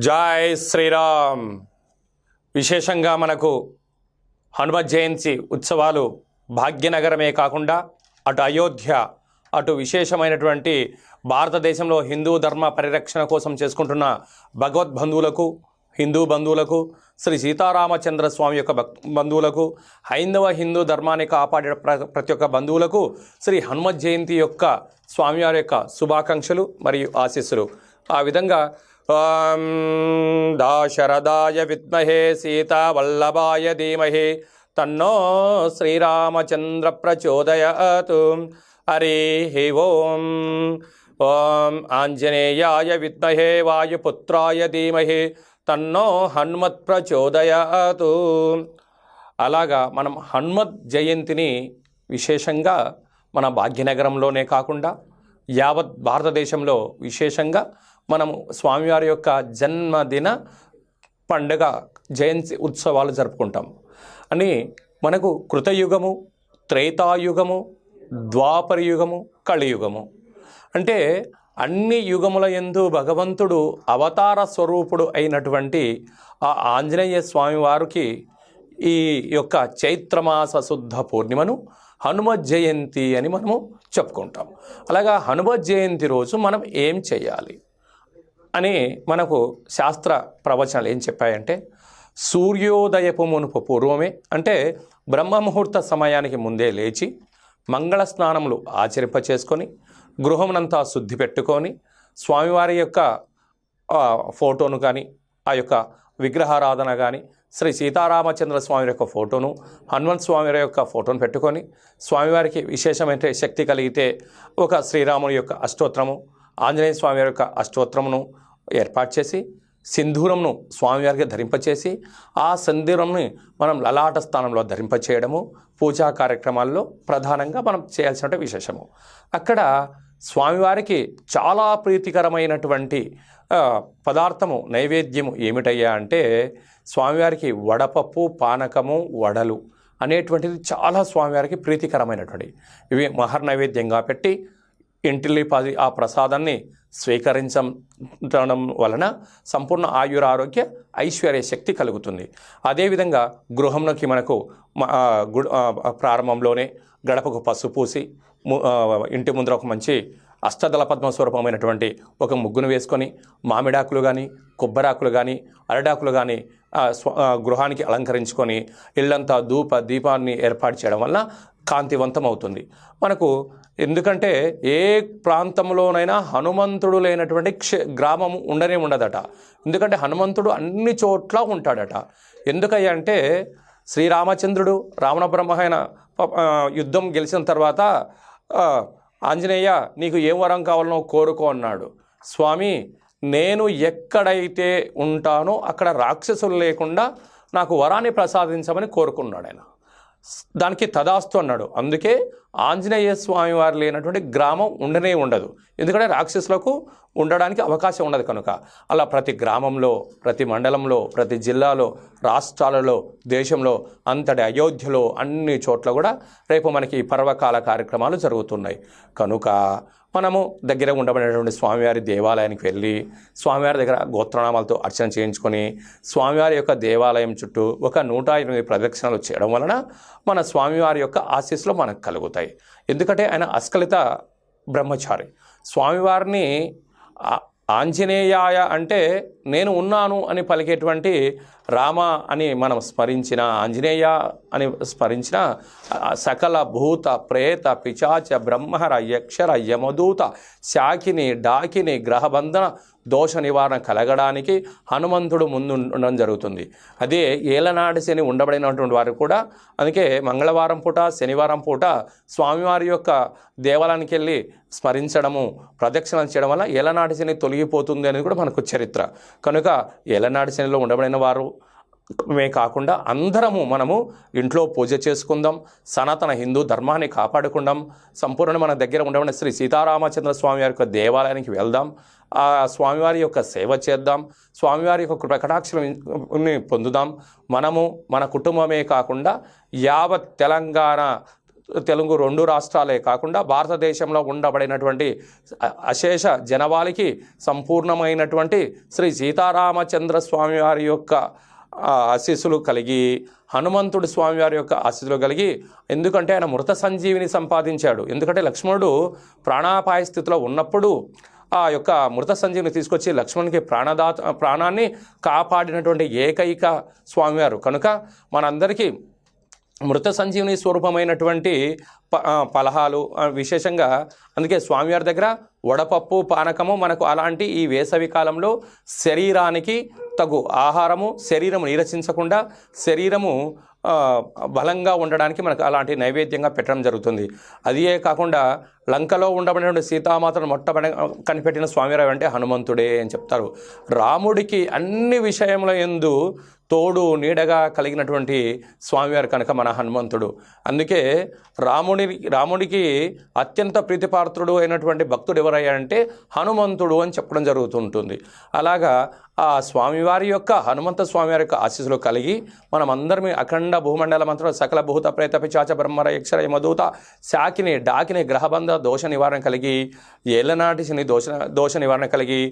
జై శ్రీరామ్. విశేషంగా మనకు హనుమత్ జయంతి ఉత్సవాలు భాగ్యనగరమే కాకుండా అటు అయోధ్య, అటు విశేషమైనటువంటి భారతదేశంలో హిందూ ధర్మ పరిరక్షణ కోసం చేసుకుంటున్న భగవద్బంధువులకు, హిందూ బంధువులకు, శ్రీ సీతారామచంద్ర స్వామి యొక్క బంధువులకు, హిందూ ధర్మాన్ని కాపాడే ప్రతి ఒక్క బంధువులకు శ్రీ హనుమత్ జయంతి యొక్క స్వామివారి యొక్క శుభాకాంక్షలు మరియు ఆశీస్సులు. ఆ విధంగా దాశరథాయ విద్మహే సీతావల్లభాయ ధీమహి తన్నో శ్రీరామచంద్ర ప్రచోదయాత్. హరి ఓం. ఓం ఆంజనేయాయ విద్మహే వాయుపుత్రాయ ధీమహి తన్నో హనుమత్ ప్రచోదయాత్. అలాగా మనం హనుమత్ జయంతిని విశేషంగా మన భాగ్యనగరంలోనే కాకుండా యావత్ భారతదేశంలో విశేషంగా మనము స్వామివారి యొక్క జన్మదిన పండుగ జయంతి ఉత్సవాలు జరుపుకుంటాం. అని మనకు కృతయుగము, త్రేతాయుగము, ద్వాపరయుగము, కలియుగము అంటే అన్ని యుగముల యందు భగవంతుడు అవతార స్వరూపుడు అయినటువంటి ఆ ఆంజనేయ స్వామివారికి ఈ యొక్క చైత్రమాస శుద్ధ పూర్ణిమను హనుమత్ జయంతి అని మనము చెప్పుకుంటాం. అలాగా హనుమత్ జయంతి రోజు మనం ఏం చేయాలి అని మనకు శాస్త్ర ప్రవచనాలు ఏం చెప్పాయంటే, సూర్యోదయపు మునుపు పూర్వమే అంటే బ్రహ్మముహూర్త సమయానికి ముందే లేచి మంగళ స్నానములు ఆచరింపచేసుకొని గృహమునంతా శుద్ధి పెట్టుకొని స్వామివారి యొక్క ఫోటోను కానీ, ఆ యొక్క విగ్రహారాధన కానీ, శ్రీ సీతారామచంద్ర స్వామి యొక్క ఫోటోను, హనుమంత్ స్వామి యొక్క ఫోటోను పెట్టుకొని స్వామివారికి విశేషమైన శక్తి కలిగితే ఒక శ్రీరాముని యొక్క అష్టోత్తరము, ఆంజనేయ స్వామి యొక్క అష్టోత్తరమును ఏర్పాటు చేసి సింధూరంను స్వామివారికి ధరింపచేసి ఆ సింధూరంని మనం లలాట స్థానంలో ధరింపచేయడము పూజా కార్యక్రమాల్లో ప్రధానంగా మనం చేయాల్సిన విశేషము. అక్కడ స్వామివారికి చాలా ప్రీతికరమైనటువంటి పదార్థము నైవేద్యము ఏమిటయ్యా అంటే, స్వామివారికి వడపప్పు, పానకము, వడలు అనేటువంటిది చాలా స్వామివారికి ప్రీతికరమైనటువంటి ఇవి మహర్ నైవేద్యంగా పెట్టి ఇంటిల్లిపాది ఆ ప్రసాదాన్ని స్వీకరించడం వలన సంపూర్ణ ఆయురారోగ్య ఐశ్వర్య శక్తి కలుగుతుంది. అదేవిధంగా గృహంలోకి మనకు ప్రారంభంలోనే గడపకు పసుపు పూసి ఇంటి ముందర ఒక మంచి అష్టదళ పద్మ స్వరూపమైనటువంటి ఒక ముగ్గును వేసుకొని మామిడాకులు కానీ, కొబ్బరాకులు కానీ, అరడాకులు కానీ గృహానికి అలంకరించుకొని ఇల్లంతా దీపాన్ని ఏర్పాటు చేయడం వల్ల కాంతివంతం అవుతుంది మనకు. ఎందుకంటే ఏ ప్రాంతంలోనైనా హనుమంతుడు లేనటువంటి గ్రామం ఉండదట. ఎందుకంటే హనుమంతుడు అన్ని చోట్ల ఉంటాడట. ఎందుకయ్యా అంటే శ్రీరామచంద్రుడు రావణ బ్రహ్మైన యుద్ధం గెలిచిన తర్వాత ఆంజనేయ నీకు ఏం వరం కావాలనో కోరుకో అన్నాడు. స్వామి నేను ఎక్కడైతే ఉంటానో అక్కడ రాక్షసులు లేకుండా నాకు వరాన్ని ప్రసాదించమని కోరుకున్నాడు ఆయన. దానికి తదాస్తు అన్నాడు. అందుకే ఆంజనేయ స్వామి వారు లేనటువంటి గ్రామం ఉండదు. ఎందుకంటే రాక్షసులకు ఉండడానికి అవకాశం ఉండదు కనుక. అలా ప్రతి గ్రామంలో, ప్రతి మండలంలో, ప్రతి జిల్లాలో, రాష్ట్రాలలో, దేశంలో, అంతటి అయోధ్యలో అన్ని చోట్ల కూడా రేపు మనకి పర్వకాల కార్యక్రమాలు జరుగుతున్నాయి కనుక మనము దగ్గర ఉండబడినటువంటి స్వామివారి దేవాలయానికి వెళ్ళి స్వామివారి దగ్గర గోత్రనామాలతో అర్చన చేయించుకొని స్వామివారి యొక్క దేవాలయం చుట్టూ ఒక 108 ప్రదక్షిణలు చేయడం వలన మన స్వామివారి యొక్క ఆశీస్సులు మనకు కలుగుతాయి. ఎందుకంటే ఆయన అస్ఖలిత బ్రహ్మచారి. స్వామివారిని ఆంజనేయాయ అంటే నేను ఉన్నాను అని పలికేటువంటి రామ అని మనం స్మరించిన, ఆంజనేయ అని స్మరించిన సకల భూత ప్రేత పిశాచ బ్రహ్మహర యక్షర యమదూత శాకిని డాకిని గ్రహబంధన దోష నివారణ కలగడానికి హనుమంతుడు ముందు ఉండడం జరుగుతుంది. అదే ఏలనాటి శని ఉండబడినటువంటి వారు కూడా అందుకే మంగళవారం పూట, శనివారం పూట స్వామివారి యొక్క దేవాలయానికి వెళ్ళి స్మరించడము, ప్రదక్షిణలు చేయడం వల్ల ఏలనాటి శని తొలగిపోతుంది అనేది కూడా మనకు చరిత్ర. కనుక ఏలనాటి శనిలో ఉండబడిన వారు మే కాకుండా అందరము మనము ఇంట్లో పూజ చేసుకుందాం, సనాతన హిందూ ధర్మాన్ని కాపాడుకుందాం, సంపూర్ణ మన దగ్గర ఉండబడిన శ్రీ సీతారామచంద్ర స్వామి వారి యొక్క దేవాలయానికి వెళ్దాం, ఆ స్వామివారి యొక్క సేవ చేద్దాం, స్వామివారి యొక్క కటాక్షాన్ని పొందుదాం. మనము మన కుటుంబమే కాకుండా యావత్ తెలంగాణ తెలుగు 2 రాష్ట్రాలే కాకుండా భారతదేశంలో ఉండబడినటువంటి అశేష జనవాళికి సంపూర్ణమైనటువంటి శ్రీ సీతారామచంద్ర స్వామి వారి యొక్క ఆశీస్సులు కలిగి, హనుమంతుడి స్వామివారి యొక్క ఆశీస్సులు కలిగి, ఎందుకంటే ఆయన మృత సంజీవిని సంపాదించాడు. ఎందుకంటే లక్ష్మణుడు ప్రాణాపాయ స్థితిలో ఉన్నప్పుడు ఆ యొక్క మృత సంజీవిని తీసుకొచ్చి లక్ష్మణునికి ప్రాణాన్ని కాపాడినటువంటి ఏకైక స్వామివారు కనుక మనందరికీ మృత సంజీవిని స్వరూపమైనటువంటి ఫలహాలు విశేషంగా అందుకే స్వామివారి దగ్గర వడపప్పు పానకము మనకు అలాంటి ఈ వేసవి కాలంలో శరీరానికి తగు ఆహారము, శరీరము నీరసించకుండా శరీరము బలంగా ఉండడానికి మనకు అలాంటి నైవేద్యంగా పెట్టడం జరుగుతుంది. అదే కాకుండా లంకలో ఉండబడినటువంటి సీతామాతను కనిపెట్టిన స్వామివారు అంటే హనుమంతుడే అని చెప్తారు. రాముడికి అన్ని విషయంలో యందు తోడు నీడగా కలిగినటువంటి స్వామివారు కనుక మన హనుమంతుడు. అందుకే రాముడికి అత్యంత ప్రీతిపాత్రుడు అయినటువంటి భక్తుడు ఎవరయ్యా అంటే హనుమంతుడు అని చెప్పడం జరుగుతుంటుంది. అలాగా ఆ స్వామివారి యొక్క హనుమంత స్వామివారి యొక్క ఆశీస్సులు కలిగి మనమందరం అఖండ భూమండల మంత్రులు సకల భూత ప్రేత పిశాచ బ్రహ్మర యక్షర యమదూత శాకిని డాకిని గ్రహబంధ దోష నివారణ కలిగి, ఏళ్ళనాటి శని దోష నివారణ కలిగి,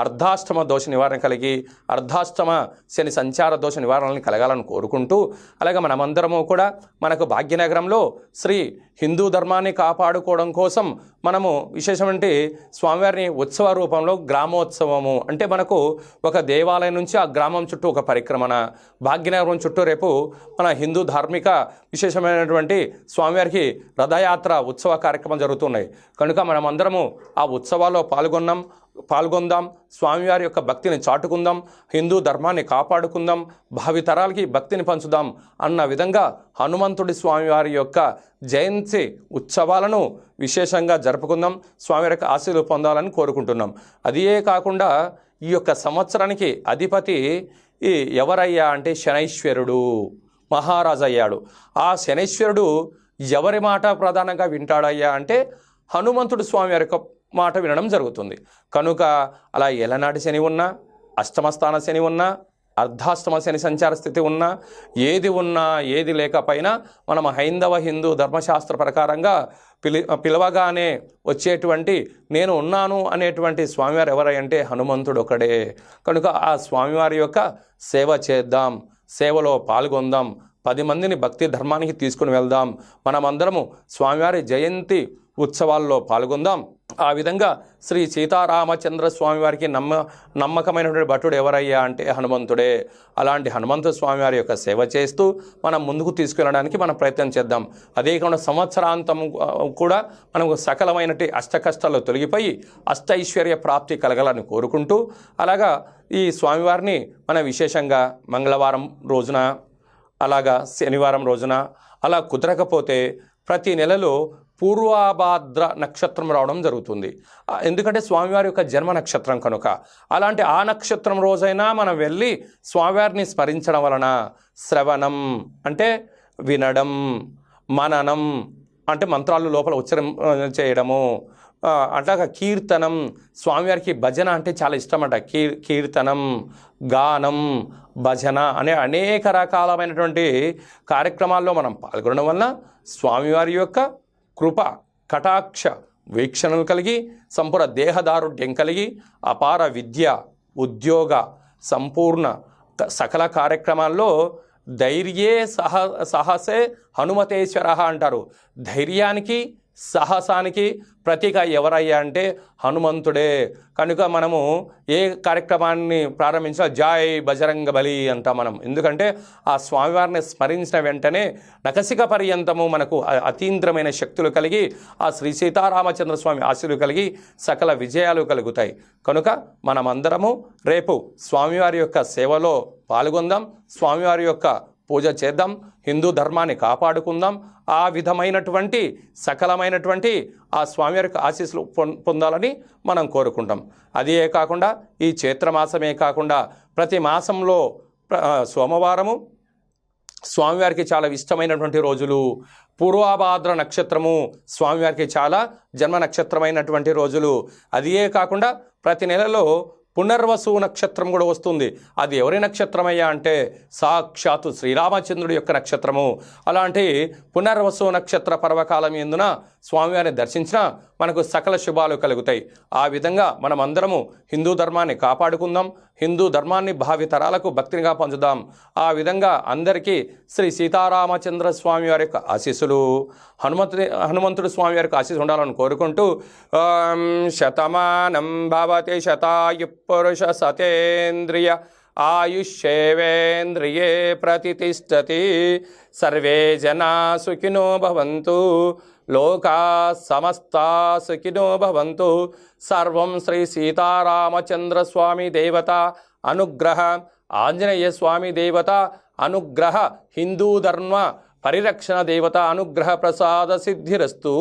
అర్ధాష్టమ దోష నివారణ కలిగి, అర్ధాష్టమ శని సంచార దోష నివారణని కలగాలని కోరుకుంటూ, అలాగే మనమందరము కూడా మనకు భాగ్యనగరంలో శ్రీ హిందూ ధర్మాన్ని కాపాడుకోవడం కోసం మనము విశేషమంటే స్వామివారిని ఉత్సవ రూపంలో గ్రామోత్సవము అంటే మనకు ఒక దేవాలయం నుంచి ఆ గ్రామం చుట్టూ ఒక పరిక్రమణ, భాగ్యనగరం చుట్టూ రేపు మన హిందూ ధార్మిక విశేషమైనటువంటి స్వామివారికి రథయాత్ర ఉత్సవ కార్యక్రమం జరుగుతున్నాయి కనుక మనమందరము ఆ ఉత్సవాల్లో పాల్గొందాం, స్వామివారి యొక్క భక్తిని చాటుకుందాం, హిందూ ధర్మాన్ని కాపాడుకుందాం, భావితరాలకి భక్తిని పంచుదాం అన్న విధంగా హనుమంతుడి స్వామివారి యొక్క జయంతి ఉత్సవాలను విశేషంగా జరుపుకుందాం, స్వామివారి యొక్క ఆశీర్వాదాలు పొందాలని కోరుకుంటున్నాం. అదే కాకుండా ఈ యొక్క సంవత్సరానికి అధిపతి ఎవరయ్యా అంటే శనైశ్వరుడు మహారాజు అయ్యాడు. ఆ శనైశ్వరుడు ఎవరి మాట ప్రధానంగా వింటాడయ్యా అంటే హనుమంతుడు స్వామివారి యొక్క మాట వినడం జరుగుతుంది. కనుక అలా ఎలనాటి శని ఉన్నా, అష్టమస్థాన శని ఉన్నా, అర్ధాష్టమ శని సంచార స్థితి ఉన్నా, ఏది లేకపోయినా మనం హైందవ హిందూ ధర్మశాస్త్ర ప్రకారంగా పిలవగానే వచ్చేటువంటి నేను ఉన్నాను అనేటువంటి స్వామివారు ఎవరంటే హనుమంతుడు ఒకడే. కనుక ఆ స్వామివారి యొక్క సేవ చేద్దాం, సేవలో పాల్గొందాం, 10 మందిని భక్తి ధర్మానికి తీసుకుని వెళ్దాం, మనమందరము స్వామివారి జయంతి ఉత్సవాల్లో పాల్గొందాం. ఆ విధంగా శ్రీ సీతారామచంద్ర స్వామివారికి నమ్మకమైనటువంటి భటుడు ఎవరయ్యా అంటే హనుమంతుడే. అలాంటి హనుమంతు స్వామివారి యొక్క సేవ చేస్తూ మనం ముందుకు తీసుకెళ్ళడానికి మనం ప్రయత్నం చేద్దాం. అదే కాకుండా సంవత్సరాంతం కూడా మనకు సకలమైనటువంటి అష్టకష్టాలు తొలగిపోయి అష్టైశ్వర్య ప్రాప్తి కలగాలని కోరుకుంటూ, అలాగా ఈ స్వామివారిని మన విశేషంగా మంగళవారం రోజున, అలాగా శనివారం రోజున, అలా కుదరకపోతే ప్రతి నెలలో పూర్వాభాద్ర నక్షత్రం రావడం జరుగుతుంది. ఎందుకంటే స్వామివారి యొక్క జన్మ నక్షత్రం కనుక అలాంటి ఆ నక్షత్రం రోజైనా మనం వెళ్ళి స్వామివారిని స్మరించడం వలన శ్రవణం అంటే వినడం, మననం అంటే మంత్రాలు లోపల ఉచ్చరం చేయడము, అట్లాగా కీర్తనం, స్వామివారికి భజన అంటే చాలా ఇష్టం అంట. కీర్తనం, గానం, భజన అనే అనేక రకాలమైనటువంటి కార్యక్రమాల్లో మనం పాల్గొనడం వలన స్వామివారి యొక్క కృప కటాక్ష వీక్షణలు కలిగి, సంపూర్ణ దేహదారుఢ్యం కలిగి, అపార విద్య, ఉద్యోగ, సంపూర్ణ సకల కార్యక్రమాల్లో ధైర్యే సాహసే హనుమతేశ్వర అంటారు. ధైర్యానికి సాహసానికి ప్రతీక ఎవరయ్యా అంటే హనుమంతుడే. కనుక మనము ఏ కార్యక్రమాన్ని ప్రారంభించినా జై బజరంగ బలి అంటాం మనం. ఎందుకంటే ఆ స్వామివారిని స్మరించిన వెంటనే నఖశిఖ పర్యంతము మనకు అతీంద్రమైన శక్తులు కలిగి ఆ శ్రీ సీతారామచంద్ర స్వామి ఆశీస్సులు కలిగి సకల విజయాలు కలుగుతాయి. కనుక మనమందరము రేపు స్వామివారి యొక్క సేవలో పాల్గొందాం, స్వామివారి యొక్క పూజ చేద్దాం, హిందూ ధర్మాన్ని కాపాడుకుందాం. ఆ విధమైనటువంటి సకలమైనటువంటి ఆ స్వామివారి యొక్క ఆశీస్సులు పొందాలని మనం కోరుకుంటాం. అదే కాకుండా ఈ చైత్రమాసమే కాకుండా ప్రతి మాసంలో సోమవారము స్వామివారికి చాలా ఇష్టమైనటువంటి రోజులు. పూర్వాభాద్ర నక్షత్రము స్వామివారికి చాలా జన్మ నక్షత్రమైనటువంటి రోజులు. అదే కాకుండా ప్రతి నెలలో పునర్వసు నక్షత్రం కూడా వస్తుంది. అది ఎవరి నక్షత్రమయ్యా అంటే సాక్షాత్తు శ్రీరామచంద్రుడి యొక్క నక్షత్రము. అలాంటి పునర్వసు నక్షత్ర పర్వకాలం ఎందున స్వామివారిని దర్శించినా మనకు సకల శుభాలు కలుగుతాయి. ఆ విధంగా మనం అందరము హిందూ ధర్మాన్ని కాపాడుకుందాం, హిందూ ధర్మాన్ని భావితరాలకు భక్తినిగా పంచుదాం. ఆ విధంగా అందరికీ శ్రీ సీతారామచంద్ర స్వామి వారి యొక్క ఆశీస్సులు, హనుమంతుడు స్వామి వారి యొక్క ఆశీస్సు ఉండాలని కోరుకుంటూ శతమానం భవతి శతాయు పురుష సతేంద్రియ ఆయుష్యేవేంద్రియే ప్రతిష్టతి. సర్వే జనా సుఖినో భవంతు, లోకా సమస్తా సుఖినో భవంతు. సర్వం శ్రీ సీతారామచంద్ర స్వామి దేవత అనుగ్రహ, ఆంజనేయ స్వామి దేవత అనుగ్రహ, హిందూ ధర్మ పరిరక్షణ దేవత అనుగ్రహ ప్రసాద సిద్ధిరస్తు.